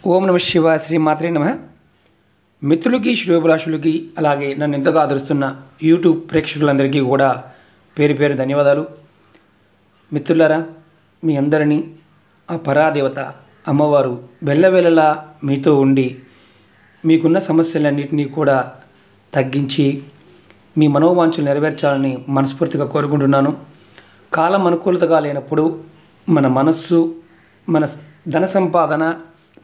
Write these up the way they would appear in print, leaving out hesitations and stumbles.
ఓం నమ శివాయ శ్రీ మాత్రే నమ. మిత్రులకి శ్రేయోభిలాషులకి అలాగే నన్ను ఎంతగా ఆదరిస్తున్న యూట్యూబ్ ప్రేక్షకులందరికీ కూడా పేరు పేరు ధన్యవాదాలు. మిత్రులారా, మీ అందరినీ ఆ పరాదేవత అమ్మవారు వెళ్ళవేళలా మీతో ఉండి మీకున్న సమస్యలన్నింటినీ కూడా తగ్గించి మీ మనోవాంఛలు నెరవేర్చాలని మనస్ఫూర్తిగా కోరుకుంటున్నాను. కాలం అనుకూలతగా లేనప్పుడు మన మనస్సు, మన ధన సంపాదన,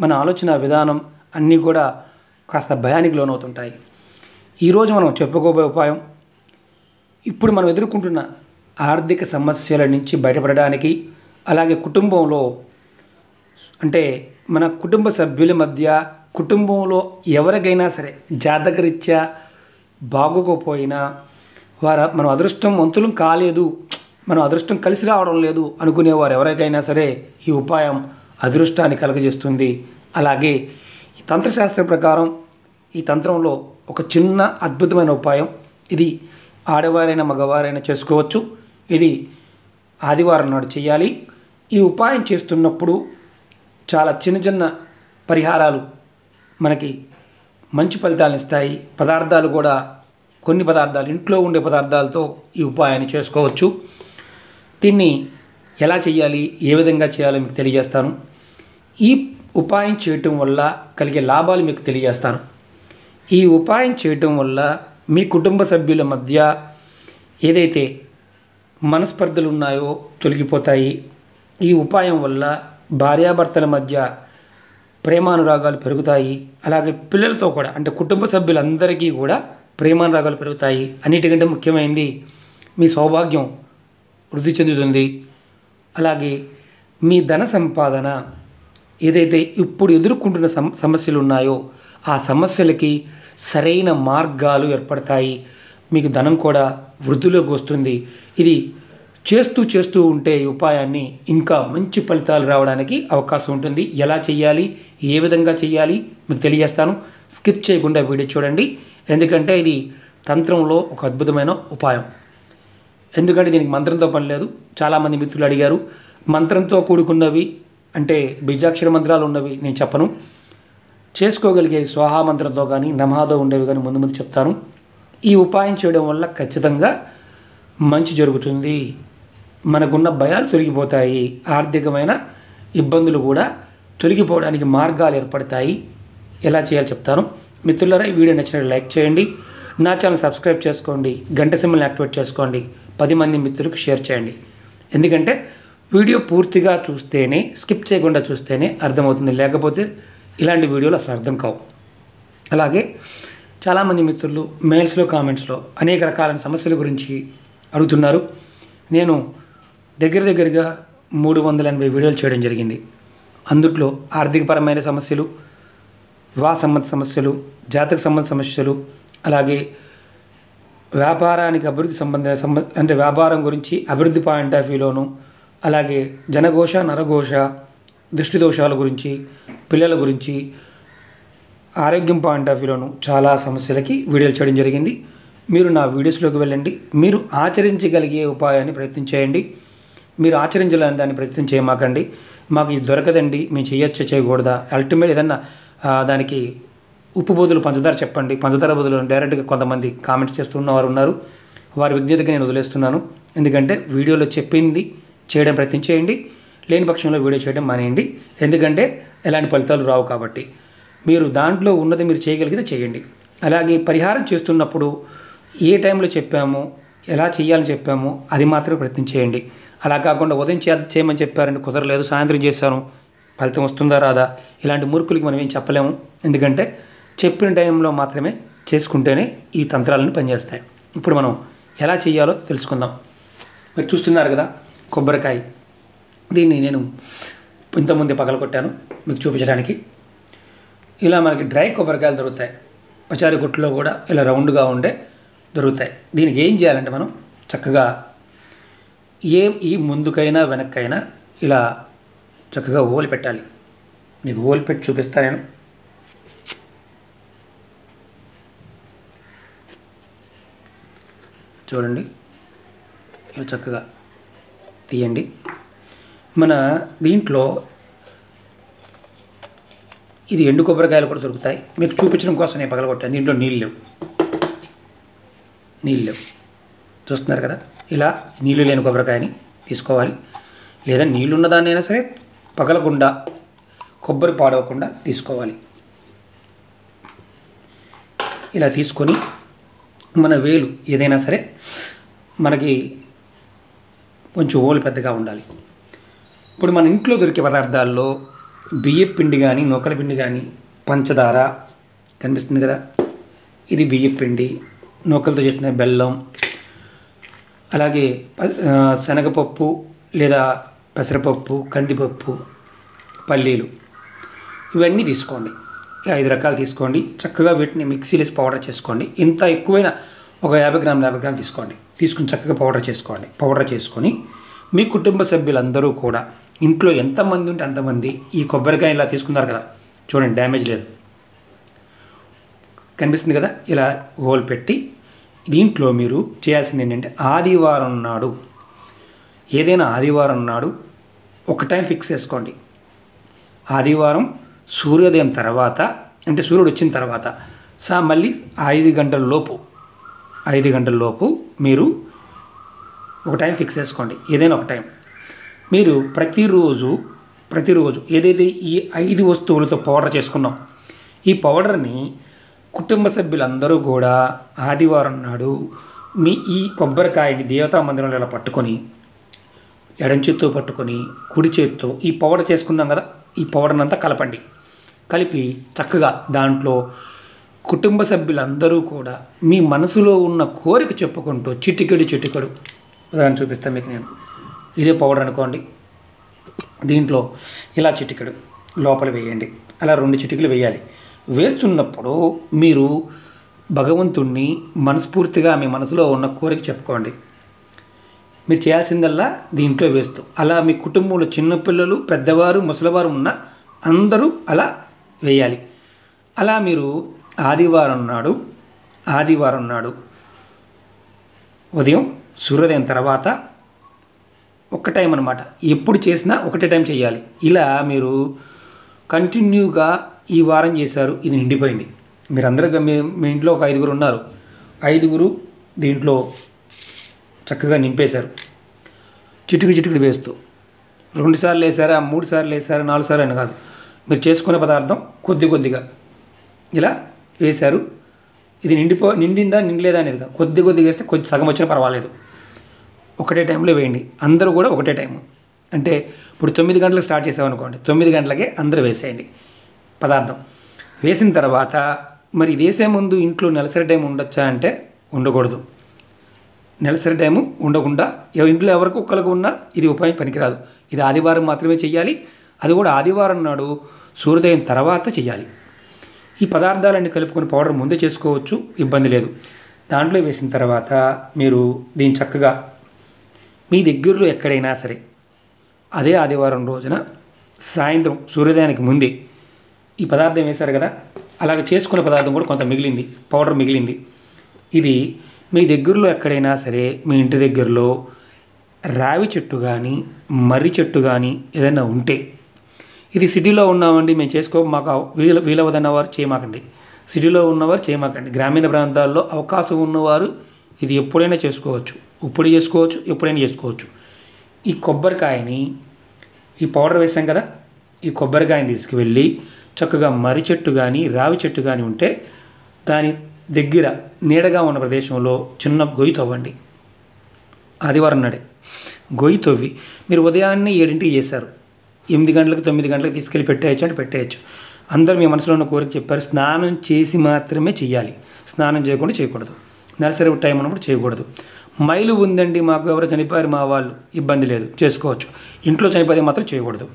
మన ఆలోచన విధానం అన్నీ కూడా కాస్త భయానికి లోనవుతుంటాయి. ఈరోజు మనం చెప్పుకోబోయే ఉపాయం, ఇప్పుడు మనం ఎదుర్కొంటున్న ఆర్థిక సమస్యల నుంచి బయటపడడానికి, అలాగే కుటుంబంలో అంటే మన కుటుంబ సభ్యుల మధ్య, కుటుంబంలో ఎవరికైనా సరే జాతకరీత్యా బాగోకపోయినా మనం అదృష్టవంతులం కాలేదు, మనం అదృష్టం కలిసి రావడం లేదు అనుకునేవారు ఎవరికైనా సరే ఈ ఉపాయం అదృష్టాన్ని కలుగజేస్తుంది. అలాగే ఈ తంత్రశాస్త్రం ప్రకారం ఈ తంత్రంలో ఒక చిన్న అద్భుతమైన ఉపాయం, ఇది ఆడవారైనా మగవారైనా చేసుకోవచ్చు. ఇది ఆదివారం నాడు చేయాలి. ఈ ఉపాయం చేస్తున్నప్పుడు చాలా చిన్న చిన్న పరిహారాలు మనకి మంచి ఫలితాలను ఇస్తాయి. పదార్థాలు కూడా కొన్ని పదార్థాలు, ఇంట్లో ఉండే పదార్థాలతో ఈ ఉపాయాన్ని చేసుకోవచ్చు. దీన్ని ఎలా చేయాలి, ఏ విధంగా చేయాలో మీకు తెలియజేస్తాను. ఈ ఉపాయం చేయటం వల్ల కలిగే లాభాలు మీకు తెలియజేస్తాను. ఈ ఉపాయం చేయటం వల్ల మీ కుటుంబ సభ్యుల మధ్య ఏదైతే మనస్పర్ధలు ఉన్నాయో తొలగిపోతాయి. ఈ ఉపాయం వల్ల భార్యాభర్తల మధ్య ప్రేమానురాగాలు పెరుగుతాయి. అలాగే పిల్లలతో కూడా, అంటే కుటుంబ సభ్యులందరికీ కూడా ప్రేమానురాగాలు పెరుగుతాయి. అన్నిటికంటే ముఖ్యమైనది మీ సౌభాగ్యం వృద్ధి చెందుతుంది. అలాగే మీ ధన సంపాదన, ఏదైతే ఇప్పుడు ఎదుర్కొంటున్న సమస్యలు ఉన్నాయో ఆ సమస్యలకి సరైన మార్గాలు ఏర్పడతాయి. మీకు ధనం కూడా వృద్ధిలోకి వస్తుంది. ఇది చేస్తూ ఉంటే ఈ ఉపాయాన్ని ఇంకా మంచి ఫలితాలు రావడానికి అవకాశం ఉంటుంది. ఎలా చేయాలి, ఏ విధంగా చేయాలి మీకు తెలియజేస్తాను. స్కిప్ చేయకుండా వీడియో చూడండి, ఎందుకంటే ఇది తంత్రంలో ఒక అద్భుతమైన ఉపాయం. ఎందుకంటే దీనికి మంత్రంతో పని లేదు. చాలామంది మిత్రులు అడిగారు, మంత్రంతో కూడుకున్నవి అంటే బీజాక్షర మంత్రాలు ఉన్నవి నేను చెప్పను. చేసుకోగలిగే స్వాహా మంత్రంతో కానీ నమహాతో ఉండేవి కానీ ముందు చెప్తాను. ఈ ఉపాయం చేయడం వల్ల ఖచ్చితంగా మంచి జరుగుతుంది. మనకున్న భయాలు తొలగిపోతాయి. ఆర్థికమైన ఇబ్బందులు కూడా తొలగిపోవడానికి మార్గాలు ఏర్పడతాయి. ఎలా చేయాలో చెప్తాను. మిత్రులారా, ఈ వీడియో నచ్చినట్టు లైక్ చేయండి, నా ఛానల్ సబ్స్క్రైబ్ చేసుకోండి, గంట సింబల్ని యాక్టివేట్ చేసుకోండి, 10 మంది మిత్రులకు షేర్ చేయండి. ఎందుకంటే వీడియో పూర్తిగా చూస్తేనే, స్కిప్ చేయకుండా చూస్తేనే అర్థమవుతుంది. లేకపోతే ఇలాంటి వీడియోలు అసలు అర్థం కావు. అలాగే చాలామంది మిత్రులు మెయిల్స్లో, కామెంట్స్లో అనేక రకాలైన సమస్యల గురించి అడుగుతున్నారు. నేను దగ్గరగా 380 వీడియోలు చేయడం జరిగింది. అందుట్లో ఆర్థికపరమైన సమస్యలు, వివాహ సంబంధ సమస్యలు, జాతక సంబంధ సమస్యలు, అలాగే వ్యాపారానికి అభివృద్ధి అంటే వ్యాపారం గురించి అభివృద్ధి పాయింట్ ఆఫ్ వ్యూలోను, అలాగే జనఘోష, నరఘోష, దృష్టి దోషాల గురించి, పిల్లల గురించి, ఆరోగ్యం పాయింట్ ఆఫ్ వ్యూలోను చాలా సమస్యలకి వీడియోలు చేయడం జరిగింది. మీరు నా వీడియోస్లోకి వెళ్ళండి. మీరు ఆచరించగలిగే ఉపాయాన్ని ప్రయత్నం చేయండి. మీరు ఆచరించాలని దాన్ని ప్రయత్నం చేయమాకండి. మాకు ఇది దొరకదండి, మేము చేయొచ్చా చేయకూడదా, అల్టిమేట్ ఏదన్నా దానికి ఉప్పు బదులు పంచదార చెప్పండి, పంచదార బదులు డైరెక్ట్గా కొంతమంది కామెంట్స్ చేస్తున్న వారు ఉన్నారు. వారి విజ్ఞతగా నేను వదిలేస్తున్నాను. ఎందుకంటే వీడియోలో చెప్పింది చేయడం ప్రయత్నం చేయండి, లేని పక్షంలో వీడియో చేయడం మానేయండి. ఎందుకంటే ఎలాంటి ఫలితాలు రావు కాబట్టి మీరు దాంట్లో ఉన్నది మీరు చేయగలిగితే చేయండి. అలాగే పరిహారం చేస్తున్నప్పుడు ఏ టైంలో చెప్పామో, ఎలా చేయాలని చెప్పామో అది మాత్రమే ప్రయత్నం చేయండి. అలా కాకుండా ఉదయం చేయమని చెప్పారంటే కుదరలేదు, సాయంత్రం చేశాను ఫలితం వస్తుందా రాదా, ఇలాంటి మూర్ఖులకి మనం ఏం చెప్పలేము. ఎందుకంటే చెప్పిన టైంలో మాత్రమే చేసుకుంటేనే ఈ తంత్రాలను పనిచేస్తాయి. ఇప్పుడు మనం ఎలా చేయాలో తెలుసుకుందాం. మీరు చూస్తున్నారు కదా కొబ్బరికాయ, దీన్ని నేను ఇంతకుముందే పగలగొట్టాను మీకు చూపించడానికి. ఇలా మనకి డ్రై కొబ్బరికాయలు దొరుకుతాయి. పచారీ కొట్టులో కూడా ఇలా రౌండ్గా ఉండే దొరుకుతాయి. దీనికి ఏం చేయాలంటే మనం చక్కగా ఈ ముందుకైనా వెనక్కైనా ఇలా చక్కగా ఓలి పెట్టాలి. మీకు ఓలి పెట్టి చూపిస్తాను నేను. చూడండి, ఇలా చక్కగా తీయండి. మన దీంట్లో ఇది ఎండు కొబ్బరికాయలు కూడా దొరుకుతాయి. మీకు చూపించడం కోసం నేను పగలగొట్టాను. దీంట్లో నీళ్ళు లేవు చూస్తున్నారు కదా. ఇలా నీళ్ళు లేని కొబ్బరికాయని తీసుకోవాలి. లేదా నీళ్ళున్న దాన్ని అయినా సరే పగలకుండా కొబ్బరి పాడవకుండా తీసుకోవాలి. ఇలా తీసుకొని మన వేలు ఏదైనా సరే మనకి కొంచెం ఓలు పెద్దగా ఉండాలి. ఇప్పుడు మన ఇంట్లో దొరికే పదార్థాల్లో బియ్యం పిండి కానీ, నూకల పిండి కానీ, పంచదార కనిపిస్తుంది కదా, ఇది బియ్యం పిండి, నూకలతో చేసిన బెల్లం, అలాగే శనగపప్పు లేదా పెసరపప్పు, కందిపప్పు, పల్లీలు, ఇవన్నీ తీసుకోండి. 5 రకాలు తీసుకోండి. చక్కగా వీటిని మిక్సీలో పౌడర్ చేసుకోండి. ఇంత ఎక్కువైనా ఒక 50 గ్రాములు తీసుకోండి. తీసుకుని చక్కగా పౌడర్ చేసుకొని మీ కుటుంబ సభ్యులందరూ కూడా ఇంట్లో ఎంతమంది ఉంటే అంతమంది ఈ కొబ్బరికాయ ఇలా తీసుకున్నారు కదా, చూడండి డ్యామేజ్ లేదు, కనిపిస్తుంది కదా. ఇలా హోల్ పెట్టి దీంట్లో మీరు చేయాల్సింది ఏంటంటే ఏదైనా ఆదివారం నాడు ఒక టైం ఫిక్స్ చేసుకోండి. ఆదివారం సూర్యోదయం తర్వాత, అంటే సూర్యుడు వచ్చిన తర్వాత మళ్ళీ 5 గంటల లోపు మీరు ఒక టైం ఫిక్స్ చేసుకోండి. ఏదైనా ఒక టైం మీరు ప్రతిరోజు ఏదైతే ఈ 5 వస్తువులతో పౌడర్ చేసుకున్నాం, ఈ పౌడర్ని కుటుంబ సభ్యులందరూ కూడా ఆదివారం నాడు మీ ఈ కొబ్బరికాయని దేవతా మందిరంలో ఇలా పట్టుకొని, ఎడం చేత్తో పట్టుకొని కుడి చేత్తో ఈ పౌడర్ చేసుకున్నాం కదా, ఈ పౌడర్ని అంతా కలిపి చక్కగా దాంట్లో కుటుంబ సభ్యులందరూ కూడా మీ మనసులో ఉన్న కోరిక చెప్పుకుంటూ చిటికెడు ఉదాహరణ చూపిస్తాను మీకు నేను. ఇదే పౌడర్ అనుకోండి, దీంట్లో ఇలా చిటికెడు లోపల వేయండి. అలా 2 చిటికలు వేయాలి. వేస్తున్నప్పుడు మీరు భగవంతుణ్ణి మనస్ఫూర్తిగా మీ మనసులో ఉన్న కోరిక చెప్పుకోండి. మీరు చేయాల్సిందల్లా దీంట్లో వేస్తూ అలా మీ కుటుంబంలో చిన్నపిల్లలు, పెద్దవారు, ముసలివారు ఉన్న అందరూ అలా వేయాలి. అలా మీరు ఆదివారం నాడు ఉదయం సూర్యోదయం తర్వాత ఒక్క టైం అన్నమాట. ఎప్పుడు చేసినా ఒకటే టైం చేయాలి. ఇలా మీరు కంటిన్యూగా ఈ వారం చేశారు, ఇది నిండిపోయింది. మీరందరూ మీ ఇంట్లో ఒక 5 ఉన్నారు, 5 దీంట్లో చక్కగా నింపేశారు. చిటుకు వేస్తూ 2 సార్లు వేసారా, 3 సార్లు వేసారా, 4 సార్లు అని కాదు, మీరు చేసుకునే పదార్థం కొద్దిగా ఇలా వేశారు. ఇది నిండిందా నిండలేదా అనేది కాదు, కొద్దిగా వేస్తే సగం వచ్చినా పర్వాలేదు, ఒకటే టైంలో వేయండి. అందరూ కూడా ఒకటే టైము. అంటే ఇప్పుడు 9 గంటలకు స్టార్ట్ చేసామనుకోండి, 9 గంటలకే అందరూ వేసేయండి పదార్థం. వేసిన తర్వాత మరి వేసే ముందు ఇంట్లో నెలసరి టైం ఉండొచ్చా అంటే ఉండకూడదు. నెలసరి టైము ఉండకుండా ఇంట్లో ఎవరికి ఒక్కరికి ఉన్నా ఇది ఉపాయం పనికిరాదు. ఇది ఆదివారం మాత్రమే చేయాలి. అది కూడా ఆదివారం నాడు సూర్యోదయం తర్వాత చేయాలి. ఈ పదార్థాలన్నీ కలుపుకొని పౌడర్ ముందే చేసుకోవచ్చు, ఇబ్బంది లేదు. దాంట్లో వేసిన తర్వాత మీరు దీన్ని చక్కగా మీ దగ్గరలో ఎక్కడైనా సరే అదే ఆదివారం రోజున సాయంత్రం సూర్యోదయానికి ముందే ఈ పదార్థం వేశారు కదా, అలాగే చేసుకున్న పదార్థం కూడా కొంత మిగిలింది, పౌడర్ మిగిలింది. ఇది మీ దగ్గరలో ఎక్కడైనా సరే, మీ ఇంటి దగ్గరలో రావి చెట్టు కానీ, మర్రి చెట్టు కానీ ఏదైనా ఉంటే, ఇది సిటీలో ఉన్నామండి మేము మాకు వీలవదన్న వారు చేయమాకండి. సిటీలో ఉన్నవారు చేయమాకండి. గ్రామీణ ప్రాంతాల్లో అవకాశం ఉన్నవారు ఇది ఎప్పుడైనా చేసుకోవచ్చు, ఎప్పుడైనా చేసుకోవచ్చు. ఈ కొబ్బరికాయని, ఈ పౌడర్ వేసాం కదా, ఈ కొబ్బరికాయని తీసుకువెళ్ళి చక్కగా మర్రి చెట్టు కానీ, రావి చెట్టు కానీ ఉంటే దాని దగ్గర నీడగా ఉన్న ప్రదేశంలో చిన్న గొయ్యి తవ్వండి. ఆదివారం నాడే గొయ్యి తవ్వి మీరు ఉదయాన్నే 7ంటికి చేశారు, 8 గంటలకు 9 గంటలకు తీసుకెళ్ళి పెట్టేయచ్చు అంటే పెట్టేయచ్చు. అందరూ మీ మనసులో ఉన్న కోరిక చెప్పారు. స్నానం చేసి మాత్రమే చేయాలి, స్నానం చేయకుండా చేయకూడదు. నెలసరి టైం ఉన్నప్పుడు చేయకూడదు. మైలు ఉందండి, మాకు ఎవరో చనిపోయారు మా వాళ్ళు, ఇబ్బంది లేదు, చేసుకోవచ్చు. ఇంట్లో చనిపోతే మాత్రం చేయకూడదు.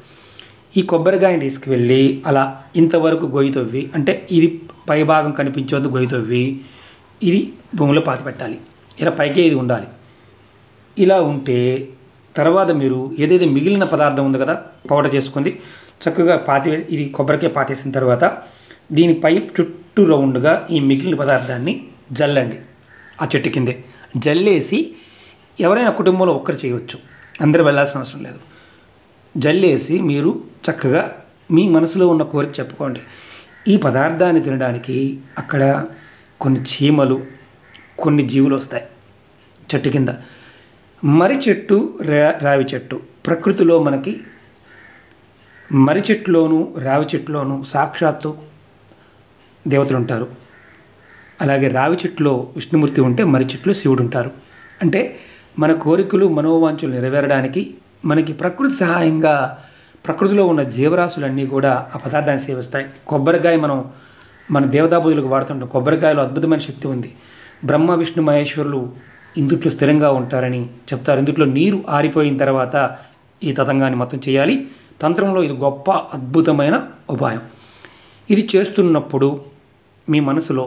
ఈ కొబ్బరికాయని తీసుకువెళ్ళి అలా ఇంతవరకు గొయ్యి తవ్వి, అంటే ఇది పైభాగం కనిపించేందుకు గొయ్యి తవ్వి ఇది భూమిలో పాతి పెట్టాలి. ఇలా పైకే ఇది ఉండాలి. ఇలా ఉంటే తర్వాత మీరు ఏదైతే మిగిలిన పదార్థం ఉంది కదా, పౌడర్ చేసుకుంది, చక్కగా ఇది కొబ్బరికాయ పాతేసిన తర్వాత దీనిపై చుట్టూ రౌండ్గా ఈ మిగిలిన పదార్థాన్ని జల్లండి. ఆ చెట్టు కిందే జల్లేసి, ఎవరైనా కుటుంబంలో ఒక్కరు చేయవచ్చు, అందరూ వెళ్ళాల్సిన అవసరం లేదు. జల్లేసి మీరు చక్కగా మీ మనసులో ఉన్న కోరిక చెప్పుకోండి. ఈ పదార్థాన్ని తినడానికి అక్కడ కొన్ని చీమలు, కొన్ని జీవులు వస్తాయి చెట్టు కింద. మర్రి చెట్టు, రావి చెట్టు ప్రకృతిలో మనకి మర్రి చెట్టులోను రావి చెట్టులోను సాక్షాత్తు దేవతలు ఉంటారు. అలాగే రావి చెట్టులో విష్ణుమూర్తి ఉంటే మర్రి చెట్టులో శివుడు ఉంటారు. అంటే మన కోరికలు మనోవాంఛలు నెరవేరడానికి మనకి ప్రకృతి సహాయంగా ప్రకృతిలో ఉన్న జీవరాశులన్నీ కూడా ఆ పదార్థాన్ని సేవిస్తాయి. కొబ్బరికాయ మన దేవతా పూజలకు వాడుతుంటాం. కొబ్బరికాయలో అద్భుతమైన శక్తి ఉంది. బ్రహ్మ విష్ణు మహేశ్వరులు ఇందుట్లో స్థిరంగా ఉంటారని చెప్తారు. ఇందుట్లో నీరు ఆరిపోయిన తర్వాత ఈ తతంగాన్ని మొత్తం చేయాలి. తంత్రంలో ఇది గొప్ప అద్భుతమైన ఉపాయం. ఇది చేస్తున్నప్పుడు మీ మనసులో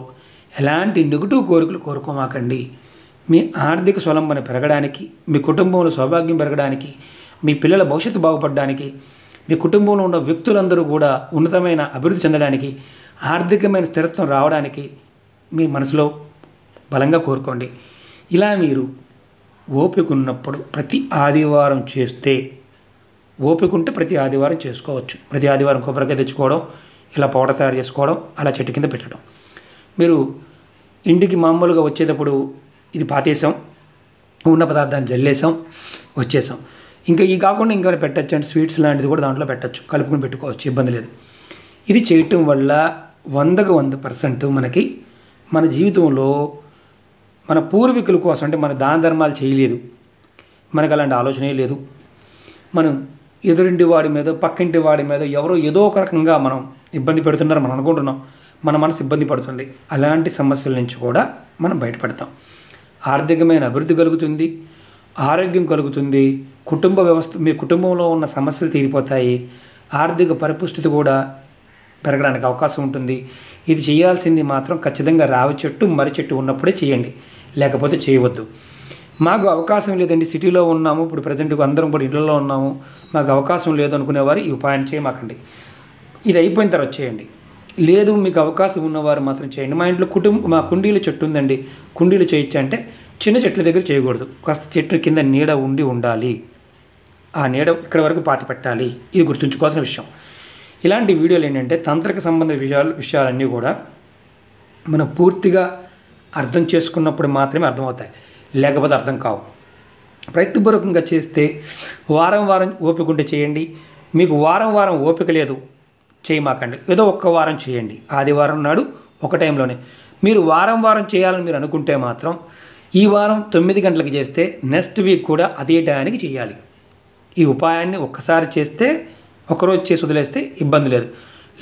ఎలాంటి నెగిటివ్ కోరికలు కోరుకోమాకండి. మీ ఆర్థిక స్వలంబన పెరగడానికి, మీ కుటుంబంలో సౌభాగ్యం పెరగడానికి, మీ పిల్లల భవిష్యత్తు బాగుపడడానికి, మీ కుటుంబంలో ఉన్న వ్యక్తులందరూ కూడా ఉన్నతమైన అభివృద్ధి చెందడానికి, ఆర్థికమైన స్థిరత్వం రావడానికి మీ మనసులో బలంగా కోరుకోండి. ఇలా మీరు ఓపిక ఉన్నప్పుడు ప్రతి ఆదివారం చేస్తే, ఓపిక ఉంటే ప్రతి ఆదివారం చేసుకోవచ్చు. ప్రతి ఆదివారం కొబ్బరికాయ తెచ్చుకోవడం, ఇలా పౌడర్ తయారు చేసుకోవడం, అలా చెట్టు కింద పెట్టడం. మీరు ఇంటికి మామూలుగా వచ్చేటప్పుడు ఇది పాతేసాం, ఉన్న పదార్థాన్ని జల్లేసాం, వచ్చేసాం. ఇంకా ఈ కాకుండా ఇంకా పెట్టచ్చు అంటే స్వీట్స్ లాంటిది కూడా దాంట్లో పెట్టచ్చు, కలుపుకొని పెట్టుకోవచ్చు, ఇబ్బంది లేదు. ఇది చేయటం వల్ల 100కు 100% మనకి మన జీవితంలో మన పూర్వీకుల కోసం, అంటే మన దాన ధర్మాలు చేయలేదు, మనకు అలాంటి ఆలోచనే లేదు, మనం ఎదురింటి వాడి మీద పక్కింటి వాడి మీద ఎవరో ఏదో ఒక రకంగా మనం ఇబ్బంది పెడుతున్నారు మనం అనుకుంటున్నాం, మన మనసు ఇబ్బంది పడుతుంది. అలాంటి సమస్యల నుంచి కూడా మనం బయటపడతాం. ఆర్థికమైన అభివృద్ధి కలుగుతుంది, ఆరోగ్యం కలుగుతుంది, కుటుంబ వ్యవస్థ, మీ కుటుంబంలో ఉన్న సమస్యలు తీరిపోతాయి, ఆర్థిక పరిపుష్టితి కూడా పెరగడానికి అవకాశం ఉంటుంది. ఇది చేయాల్సింది మాత్రం ఖచ్చితంగా రావి చెట్టు, మర్రి చెట్టు ఉన్నప్పుడే చేయండి, లేకపోతే చేయవద్దు. మాకు అవకాశం లేదండి, సిటీలో ఉన్నాము, ఇప్పుడు ప్రజెంట్గా అందరం కూడా ఇళ్లలో ఉన్నాము, మాకు అవకాశం లేదు అనుకునేవారు ఈ ఉపాయాన్ని చేయమాకండి. ఇది అయిపోయిన తర్వాత చేయండి. లేదు మీకు అవకాశం ఉన్నవారు మాత్రం చేయండి. మా ఇంట్లో మా కుండీల చెట్టు ఉందండి, కుండీలు చేయొచ్చు అంటే చిన్న చెట్ల దగ్గర చేయకూడదు, కాస్త చెట్టు కింద నీడ ఉండాలి. ఆ నీడ ఇక్కడ వరకు పాతి పెట్టాలి. ఇది గుర్తుంచుకోవాల్సిన విషయం. ఇలాంటి వీడియోలు ఏంటంటే తంత్రక సంబంధ విషయాలన్నీ కూడా మనం పూర్తిగా అర్థం చేసుకున్నప్పుడు మాత్రమే అర్థమవుతాయి, లేకపోతే అర్థం కావు. ప్రయత్నపూర్వకంగా చేస్తే వారం వారం ఓపిక ఉంటే చేయండి. మీకు వారం వారం ఓపిక లేదు చేయమాకండి, ఏదో ఒక్క వారం చేయండి. ఆదివారం నాడు ఒక టైంలోనే. మీరు వారం వారం చేయాలని మీరు అనుకుంటే మాత్రం ఈ వారం 9 గంటలకు చేస్తే నెక్స్ట్ వీక్ కూడా అదే టైంకి చేయాలి. ఈ ఉపాయాన్ని ఒక్కసారి చేస్తే ఒకరోజు చేసి వదిలేస్తే ఇబ్బంది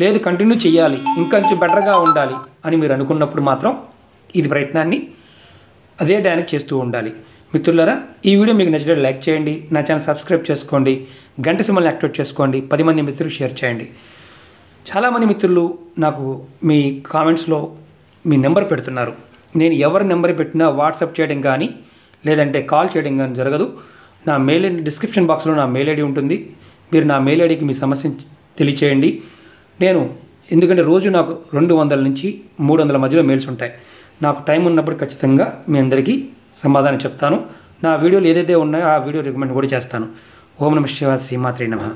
లేదు కంటిన్యూ చేయాలి, ఇంకొంచెం బెటర్గా ఉండాలి అని మీరు అనుకున్నప్పుడు మాత్రం ఇది ప్రయత్నాన్ని అదే టైంకి చేస్తూ ఉండాలి. మిత్రులారా, ఈ వీడియో మీకు నచ్చితే లైక్ చేయండి, నా ఛానల్ సబ్స్క్రైబ్ చేసుకోండి, గంట సింబల్ని యాక్టివేట్ చేసుకోండి, 10 మంది మిత్రులకు షేర్ చేయండి. చాలామంది మిత్రులు నాకు మీ కామెంట్స్లో మీ నెంబర్ పెడుతున్నారు. నేను ఎవరి నెంబర్ పెట్టినా వాట్సాప్ చేయడం కానీ లేదంటే కాల్ చేయడం కానీ జరగదు. నా మెయిల్ డిస్క్రిప్షన్ బాక్స్లో నా మెయిల్ ఐడి ఉంటుంది. మీరు నా మెయిల్ ఐడికి మీ సమస్యను తెలియచేయండి. ఎందుకంటే రోజు నాకు 200 నుంచి 300 మధ్యలో మెయిల్స్ ఉంటాయి. నాకు టైం ఉన్నప్పుడు ఖచ్చితంగా మీ అందరికీ సమాధానం చెప్తాను. నా వీడియోలు ఏదైతే ఉన్నాయో ఆ వీడియో రికమెండ్ కూడా చేస్తాను. ఓం నమః శివాయ, శ్రీమాత్రే నమః.